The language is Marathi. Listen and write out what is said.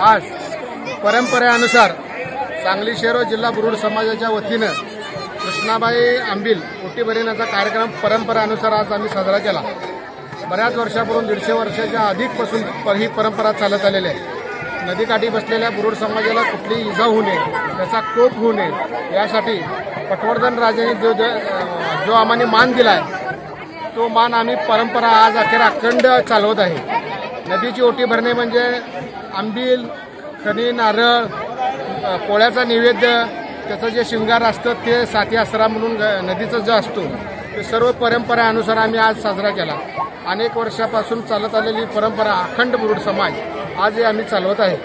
आज परंपरेनुसार सांगली शहर व जिल्हा बुरुड समाजाच्या वतीनं कृष्णाबाई आंबील ओटी भरण्याचा कार्यक्रम परंपरेनुसार आज आम्ही साजरा केला। बऱ्याच वर्षापूर्वी 150 वर्षाच्या अधिकपासून ही परंपरा चालत आलेली आहे। नदीकाठी बसलेल्या बुरुड समाजाला कुठलीही इजा होऊ नये, त्याचा कोप होऊ नये यासाठी पटवर्धन राजाने जो आम्हाला मान दिलाय तो मान आम्ही परंपरा आज अखेर अखंड चालवत आहे। नदीची ओटी भरणे म्हणजे आंबील, खणी, नारळ, पोळ्याचा नैवेद्य, त्याचं जे शृंगार असतं ते साथी आसरा म्हणून नदीचा जो असतो ते सर्व परंपरेनुसार आम्ही आज साजरा केला। अनेक वर्षापासून चालत आलेली परंपरा अखंड बुरुड समाज आज आम्ही चालवत आहे।